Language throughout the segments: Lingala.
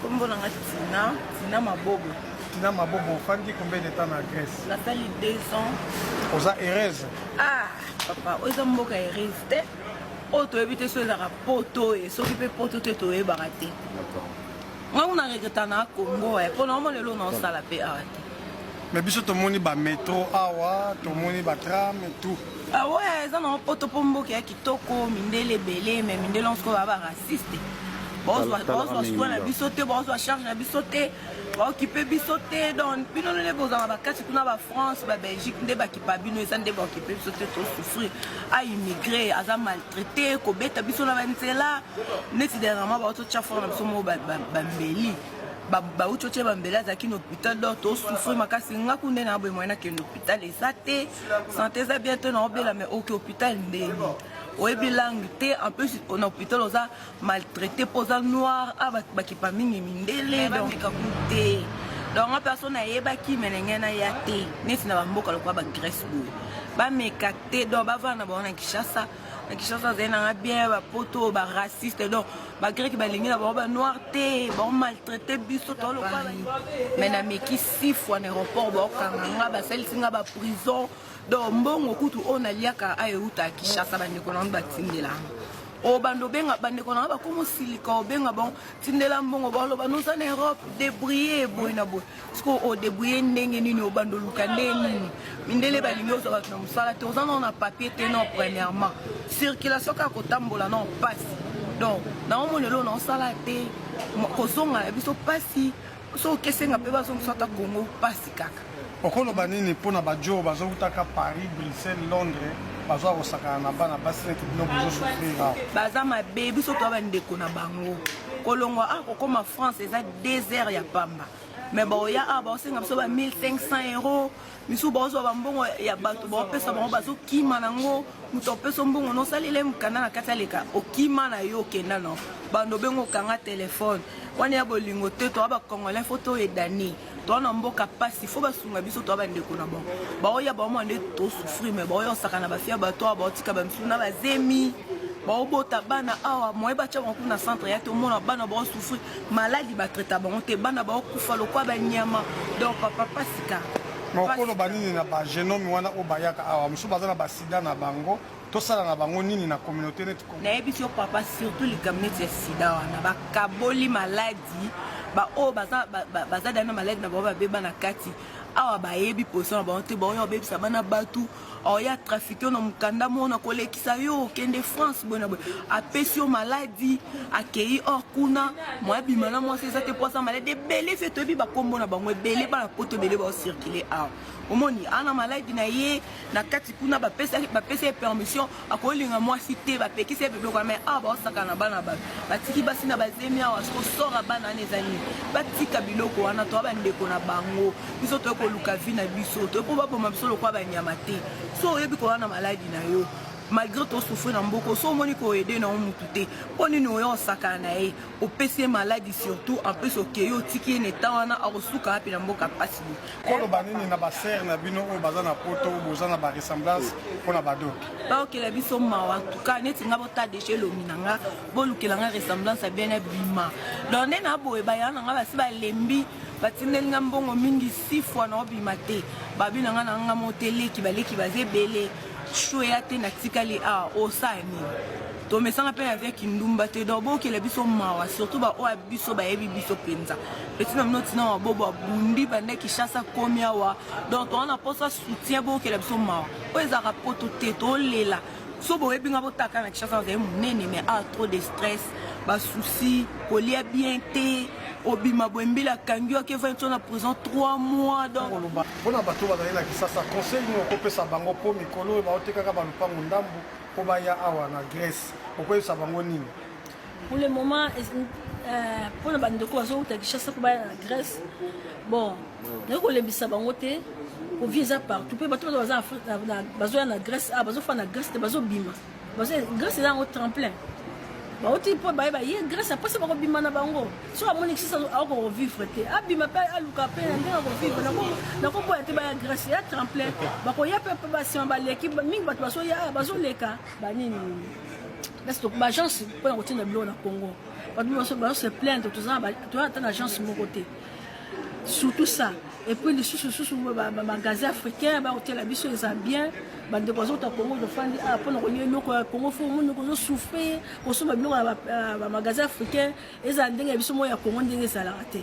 Comme Tina Mabobo. Tina Mabobo, Fandi combien de temps en Grèce? La fait 2 ans. Oza heureuse? Ah, papa, oza mboka heureuse. Auto éviter sur la poto et s'occuper poto te toé baraté. D'accord. On a regretté na Congo et pour normalement le lot non ça la paix arrêté. Mais biso to moni ba métro awa, to moni ba tram et tout. Ah ouais, ça non poto pombo qui kitoko mindele belé mais mindele on se va raciste. Bon soit na bisoté, bon soit charge na bisoté, ba occuper bisoté donc bino les bozanga ba kati kuna ba France, ba Belgique ndeba ki pa bino ça ndeba occuper bisoté to souffrir, a immigrer, a za maltraité, ko beta biso na banzela, neti dernièrement ba to tchafa na biso mo ba mbeli. Ba uchoche ba mbeli azaki na hôpital donc to souffrir makasi nga kunde na bo moyena ke hôpital ezate, santé za bientôt na obela mais au hôpital ndeni. Oui, bilang, en plus, on a hôpital, on a maltraité, posant noir, avec qui pas mis mindele, donc écouté. Donc, la personne a yébaki, mais n'a pas yaté, mais c'est n'a pas beaucoup le quoi, Grèce, bah, mais caté, donc, bah, on a Kishasa, c'est bien, bah, poto, bah, raciste, donc, bah, grec, bah, l'ingé, bah, noir, bah, maltraité, biso, tout le quoi, mais n'a mis qui 6 fois en aéroport, bah, quand bah, celle ci n'a pas prison. Donc mbongo kutu ona liaka ayeuta Kishasa bandeko na batindela o bando benga bandeko na ba komo silika o benga bon tindela mbongo ba loba nous en Europe débrouiller boina boy sko o débrouiller ndenge nini o bando luka nini mindele balingi o sala na musala te ozana on a papier te non premièrement circulation ka kotambola non passe donc na o monelo na sala te ko songa biso pasi so kesenga pe ba so sota Congo pasi kaka. Okolo banini pona bajo bazo utaka Paris, Bruxelles, Londres, bazo osaka na bana basi net bino bozo souffrir. Baza ma baby so to bandeko na bango. Kolongwa akokoma France eza désert ya pamba. Mais bon ya ba senga biso ba 1500 €, misu bozo ba mbongo ya bato ba pesa ba bazo kima nango, muto pesa mbongo no salile mukana na kataleka okima na yo kenda no. Bando bengo kanga téléphone. Wani ya bolingo te to ba congolais photo et dani. To na mboka pasi fo basunga biso to bandeko na bon. Ba oya ba mo ande to souffrir mais ba oya sakana ba fia ba to ba otika ba msuna ba zemi. Ba obota bana awa mo eba cha banku na centre ya to mona bana ba souffrir maladie ba traiter ba te bana ba okufa lokwa ba nyama. Donc papa pasika. Mokolo banini na ba genome wana obayaka awa musu bazana ba sida na bango. To sala na bango nini na communauté net ko. Na ebi sur papa surtout les communautés ya sida wana ba kaboli maladie ba o baza dana maladie na ba beba na kati awa ba yebi poson ba onte ba yo bebi sabana batu o ya trafiquer na mukanda mona kolekisa yo kende France bona bo apesio maladie akei or kuna mo abima na mo c'est te poison maladie belé fait to bi ba kombo na bango belé ba poto belé ba circuler awa omoni ana maladie na ye na kati kuna ba pesa permission akolinga moi cité ba pekise bebe kwa mais ba saka na bana ba batiki basi na bazemi awa so sora bana nezani batika biloko wana to ba ndeko na bango biso to ko luka vi na biso to ko ba boma biso lokwa ba nyama te so yebi ko wana maladie na yo malgré tout souffrir na mboko so moni ko aider na mutu te poni no yo saka na e o PC maladie surtout en plus o keyo tiki ne tawana a kosuka api na mboka pasi kolo banini na ba ser na bino o bazana poto o bozana ba ressemblance pona bado ba o kela biso mawa en tout cas neti nga bota déchet lo minanga bolukela nga ressemblance a bien bima donc na boye ba yana nga basi ba lembi batindeli nga mbongo mingi 6 fois na obima te babina nga na nga moteleki baleki bazebele choya te na tikali a osani to mesanga pe avec ndumba te do bo kele biso mawa surtout ba o biso ba yebi biso penza petit na mnoti na bobo bundi bande Kishasa komia wa donc on a posa soutien bo kele biso mawa o ezaka poto te to lela so bo yebi nga botaka na Kishasa za munene mais a trop de stress ba souci kolia bien te obima boembila kangio ke va entrer en prison 3 mois donc bona bato bazali na Kishasa conseil mo ko pesa bango po mikolo ba oteka ka ba lupango ndambu ko ba ya awa na Grèce pourquoi ça bango nini pour le moment pour le bande ko azo ta Kishasa ko ba na Grèce bon ne ko lebisa bango te ko visa partout pe bato bazo bazo na Grèce bazo fa na Grèce te bazo bima bazo Grèce là au tremplin ba oti po ba ye Grèce après ça ba bima na bango so amoni Kishasa a ko vivre te abima pe aluka pe na ko vivre na ko boya te ba Grèce ya tremplin ba ko ya pe ba si on ba l'équipe mingi bato baso ya bazo leka ba nini parce que ba chance pour la routine de Blo na Congo se plaindre, tu as une agence mon côté. Surtout ça. Et puis les magasins africains, hôtel Abisso, ils sont bien. De quoi autres Congo de fan ah pour nous Congo faut nous souffrir au sommet de magasins africains ils ont des Abisso moi ya Congo ndenge ça la raté.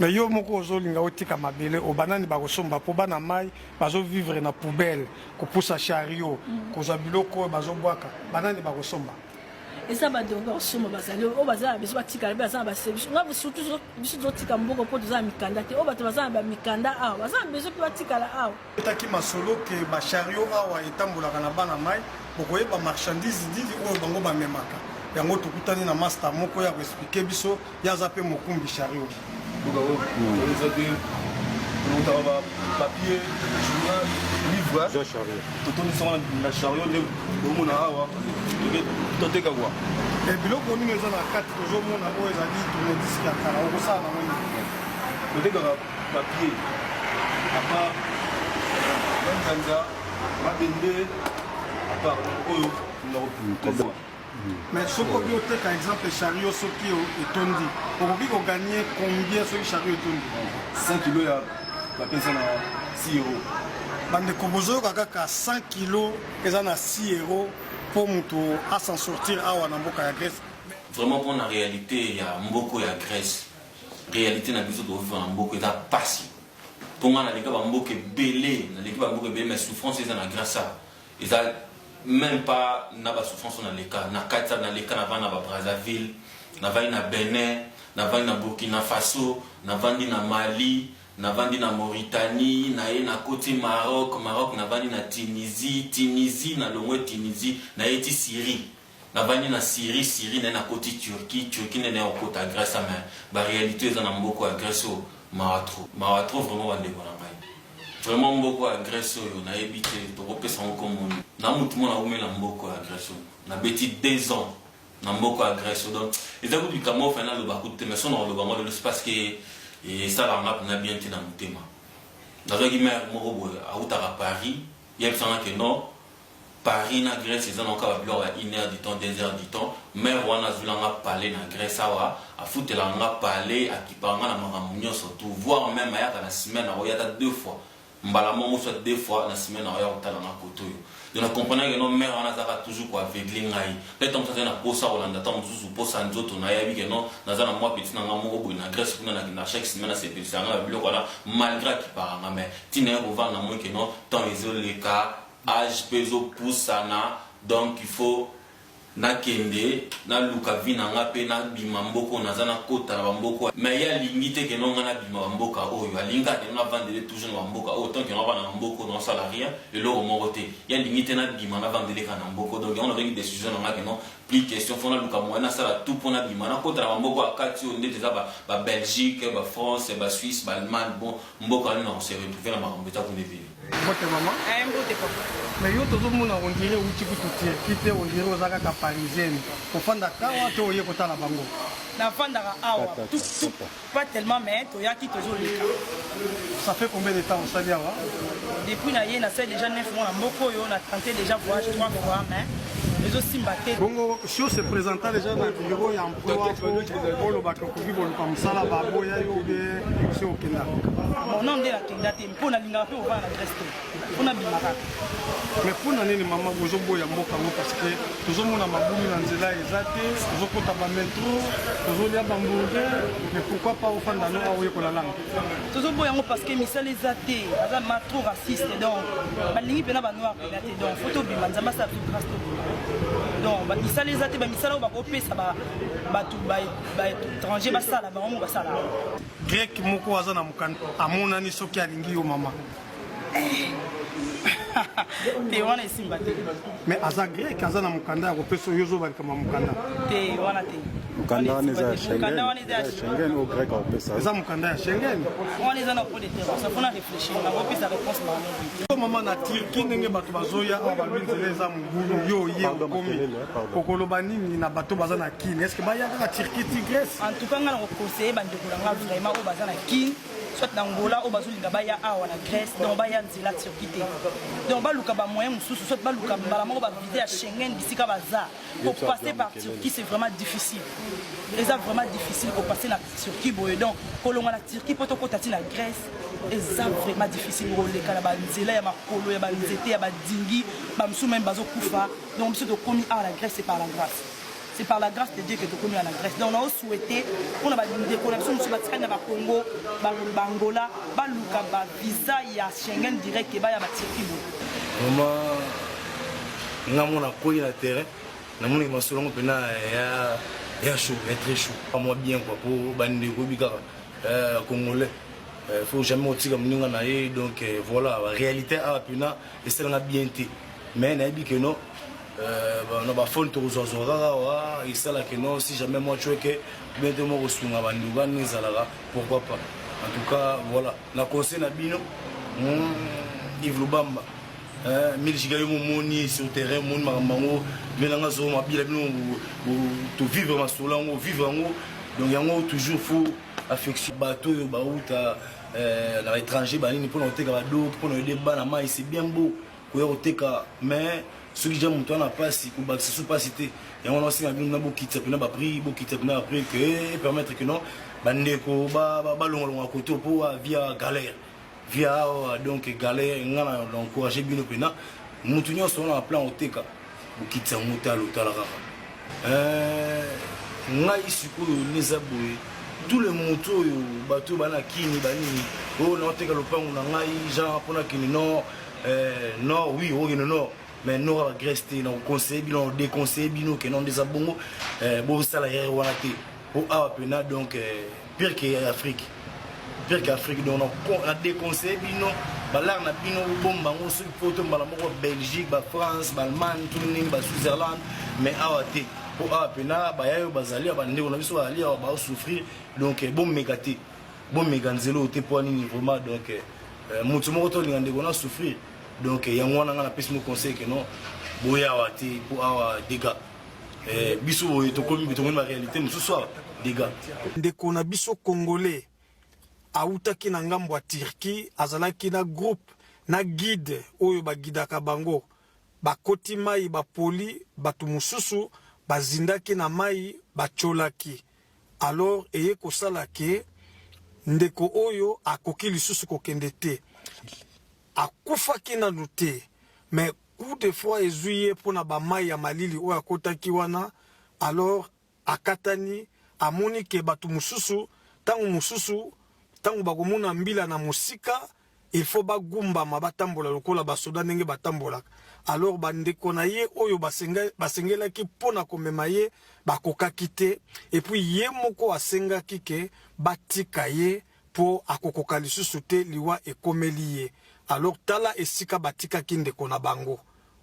Mais yo moko ozolinga otika mabele obanani bakosomba po bana mai bazo vivre na poubelle ko poussa chariot ko za biloko bazo bwaka banani bakosomba. Et ça va donc somba bazali o bazali biso batika le bazali ba service nga surtout biso zotika mboko po tozala mikanda te o bato bazali ba mikanda awa bazali biso pe batika la awa etaki masolo ke ba chariot awa etambolaka na bana mai bokoyeba marchandise didi oyo bango bamemaka yango tokutani na master moko ya koexplike biso yaza pe mokumbi chariot. Papier, journal, livre, tout le chariot de Mouna, tout est gawa. Et biloko nini eza na kati tozomona oyo ezali tournevis ya kala okosala na moni totekaka papier apa manzanza mabende apa oyo nakopesa. Mais soki obi oteka exemple chariot soki etondi okoki koganye combien soki chariot etondi 100 kilo ya bapesa na 6 euros. bandeko bozoyoka kaka 100 kilo eza na 6 euros pour moto à s'en sortir awa na mboka ya Grèce. Vraiment pour la réalité il y a mboko ya Grèce. Réalité na biso do vivre na mboko eza pasi. Pour moi na leka ba mboka belé, na leka ba mboka belé mais souffrance eza na Grèce. Eza même pas na ba souffrance na leka, na kata na leka na vana ba Brazzaville, na vani na Bénin, na vani na Burkina Faso, na vani na Mali, na vandi na Mauritanie, na ye na côté Maroc, na vandi na Tunisie, na longwe Tunisie, na eti Syrie. Na vandi na Syrie, na côté Turquie, na na côté Grèce, mais la réalité est dans mboko à Grèce maratro vraiment va ndeko na ngai. Vraiment mboko à Grèce na ebité to kopesa comme na mutu mona umela mboko à Grèce. Na beti 2 ans na mboko à Grèce donc les amis du Cameroun final le bakute mais son le bango le parce que et ça là on a bien été dans le thème. Dans le guillemets morobo à Paris, il y a que non Paris na Grèce ils ont encore plus à 1 heure du temps 2 heures du temps mais on a vu l'anga parler na Grèce awa a foutre l'anga parler à qui paranga na maramunyo surtout voir même à la semaine à y a 2 fois mbala mo soit 2 fois la semaine à y a otala na koto yo. Donc on comprend que nos mères on a toujours quoi aveugler ngai peut-être on ça na posa Hollande tant mususu posa nzoto na yabi que non na za na moi petit na ngamo bo na Grèce kuna na chaque semaine na c'est ça na bilo voilà malgré qui paranga mais tiner au vent na moi que non tant isolé cas âge peso poussana donc il faut na kende na luka vina nga pe na bima mboko na zana kota na mboko mais ya limite que non na bima mboka oyo alinga que na vendre toujours na mboka autant que na ba na mboko non salarié et l'euro moroté ya limite na bima na vendre kana mboko donc on a une décision na que non plus question fona luka mo na sala tout pour na bima na kota na mboko akati on déjà ba Belgique ba France ba Suisse ba Allemagne bon mboko ali na se retrouver na mambeta pour les villes. Votre maman? Mais yo tozomona on dirait uti kutu Turquie on dirait ozaka ka parisienne. Ofanda kawa to oye kotala bango. Na fandaka awa tout pas tellement mais to yaki toujours le cas. Ça fait combien de temps on s'est awa? Depuis na ye na fait déjà 9 mois na mboko yo na tenté déjà voyage 3 fois mais les aussi mbaté. Bongo si se présenta déjà na bureau ya emploi pour le bac ko vivre comme ça là babo ya yo be si au Kenya. Mon nom de la Kenya te mpona linga pe ova na Grèce. Mpona bimaka. Mais pour nani maman bozobo ya mboka ngo parce que tozomona mabumi na nzela ezate tozokota ba métro tozolia ba hamburger mais pourquoi pas ofanda no awo yekola langa. Tozobo yango parce que misala ezate aza ma trop raciste donc balingi pena ba noir pena te donc photo bima nzamba sa tout grâce to donc ba misala ezate ba misala ba kopesa ba tout ba étranger ba sala ba mo ba sala. Grec moko aza na mukanda amona ni soki alingi yo mama. Te wana esimba te. Mais aza grec aza na mukanda ya kopesa yozo ba kama mukanda. Te wana te. Mukanda wana za Schengen au grec au pesa. Eza mukanda ya Schengen. Wana eza na pole te. Ça faut na réfléchir na kopesa réponse ba. Mama na Turquie ndenge bato bazoya awa balwinzela eza mugulu yo ye okomi kokoloba nini na bato baza na kini est-ce que baya kaka Turquie ti Grèce? En tout cas nga na conseiller bandeko na nga vraiment o baza na kini soit na Angola au bazolinga baya awa na Grèce donc baya nzela Turquie te donc baluka ba moyen mususu soit baluka mbala moko ba visa ya Schengen bisika baza pour passer par Turquie c'est vraiment difficile et ça vraiment difficile pour passer na Turquie boye donc kolonga na Turquie poto kotati na Grèce et ça vraiment difficile pour les kala ba nzela ya makolo ya ba nzete ya ba dingi ba msu même bazo kufa donc monsieur de komi à la Grèce c'est par la grâce. C'est par la grâce de Dieu que tu connais à la Grèce. Donc on a souhaité, on a des connexions sur le Congo, Angola, Baluka, visa, il y a Schengen direct et il y a Turquie. Maman, on a quoi sur le terrain? On a selon que il y a chaud, il est très chaud. Pas moi bien quoi pour bande Rubika congolais. Il faut jamais aussi comme nous on a donc voilà, la réalité à Puna et c'est on a bien été. Mais on a dit que non. On a fond aux oiseaux et ça là que non si jamais moi tu es que bientôt moi reçu ma bandouga nous allons pourquoi pas en tout cas voilà la conseil na bino Yves Lubamba 1000 gigayo moni sur terrain mon mamango menanga zo mabila bino to vivre ma solango vivre ngo donc yango toujours faut affection bateau yo bauta na étranger banini pour noter ka do pour no aider bana mai c'est bien beau ko yo teka mais ce qui j'aime toi n'a pas si ou bah c'est pas cité et on a aussi un beaucoup qui n'a pas pris beaucoup qui n'a après que permettre que non bandeko ba longo à côté pour via galère via donc galère ngana encourager bino pena mutunyo son en plan oteka beaucoup qui monter l'hôtel ngai siko les aboué tout le moto bateau bana kini banini oh non teka lopango na ngai genre pour na kini non non oui oh non mais nous à Grèce non conseil bino déconseil bino que non des abongo bon salaire wanate au apena donc pire que Afrique donc on a déconseil bino balar na bino bomba ngo sur photo mbala moko Belgique ba France ba Allemagne tout ning ba Switzerland mais awate au apena ba yayo bazali abande on a biso ali ba souffrir donc bon mégate bon méganzelo te pour ni vraiment donc mutu moko to ngande on a souffrir. Donc il y a un petit conseil que non boya wati pour avoir des gars biso to comme la réalité mais ce soir des gars ndeko na biso congolais autaki na ngambo ya Turquie azalaki na groupe na guide oyo ba guidaka bango bakoti mai ba poli batu mususu bazindaki na mai bacholaki alors eye kosala ke ndeko oyo akoki lisusu kokende te akufaki na nute mais coup de fois ezuye pona ba mai ya malili oya kotaki wana alors akatani amoni ke batu mususu tangu bakomona mbila na musika il faut bagumba mabatambola lokola basoda ndenge batambola alors bandeko na ye oyo basengelaki pona komema ye bakokaki te et puis ye moko asengaki ke batika ye po akokoka lisusu te liwa ekomeli ye. Alors tala esika batika kindeko na bango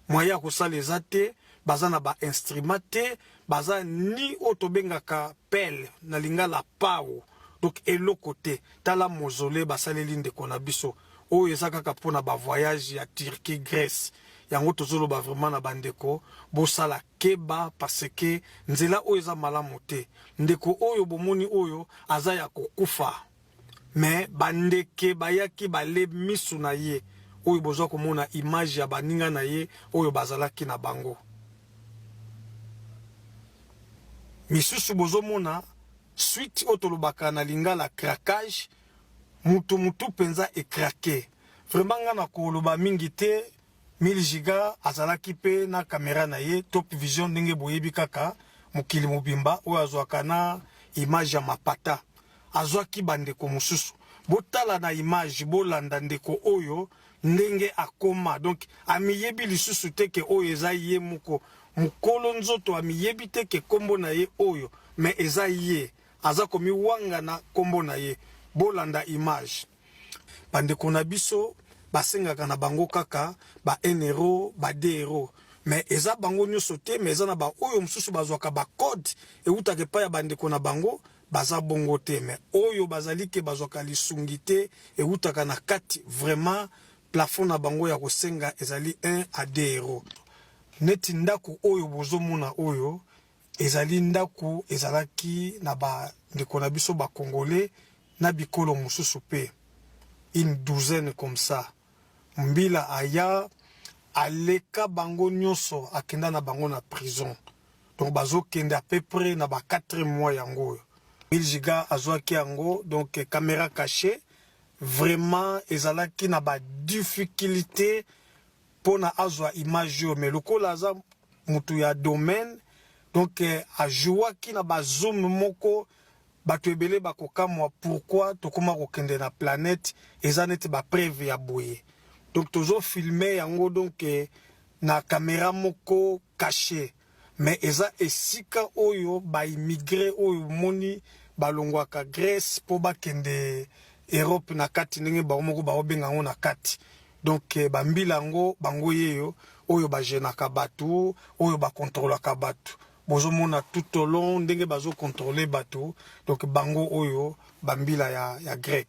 moya kosala eza te baza na ba instrument te baza ni otobengaka pelle na lingala pao donc eloko te tala mozole basaleli ndeko na biso oyo eza kaka mpona ba voyage ya Turquie Grèce yango tozoloba vraiment na bandeko bosala keba parce que nzela oyo eza malamu te ndeko oyo bomoni oyo aza ya kokufa mais bandeke bayaki bale misu na ye oyo bozwa komona image ya baninga na ye oyo bazalaki na bango misusu bozomona suite otolobaka na lingala craquage mutu penza ekrake vraiment nga na koloba mingi te 1000 giga azalaki pe na kamera na ye top vision ndenge boyebi kaka mokili mobimba oyo azwaka na image ya mapata azwaki bandeko mususu botala na image bolanda ndeko oyo ndenge akoma donc amiyebi lisusu te ke oyo eza ye moko mukolo nzoto amiyebi te ke kombo na ye oyo mais eza ye aza komi wanga na kombo na ye bolanda image bandeko na biso basengaka na bango kaka ba 1 euro ba 2 euro mais eza bango nyonso te mais eza na ba oyo mususu bazwaka ba code eutaka pa ya bandeko na bango baza bongo te mais oyo bazali ke bazwaka lisungi te eutaka na kati vraiment plafond na bango ya kosenga ezali 1 à 2 euros neti ndako oyo bozomona oyo ezali ndako ezalaki na ba ndeko na biso ba congolais na bikolo mususu pe une douzaine comme ça. Mbila aya aleka bango nyonso akenda na bango na prison. Donc bazo kende à peu près na ba 4 mois yango. 1000 giga azwaki yango donc caméra cachée vraiment ezalaki na ba difficulté pona azwa image yo mais lokola aza mutu ya domaine donc ajouaki na ba zoom moko bato ebele bakokamwa pourquoi tokoma kokende na planète eza neti ba preuve ya boye. Donc tozo filmer yango donc na caméra moko cachée mais eza esika oyo ba immigré oyo moni balongwaka Grèce po bakende Europe na kati ndenge baomoko baobenga ngo na kati. Donc bambila ngo bango yeyo oyo bajenaka bato oyo bakontrolaka bato. Bozomona tout au long ndenge bazo contrôler bato donc bango oyo bambila ya grec.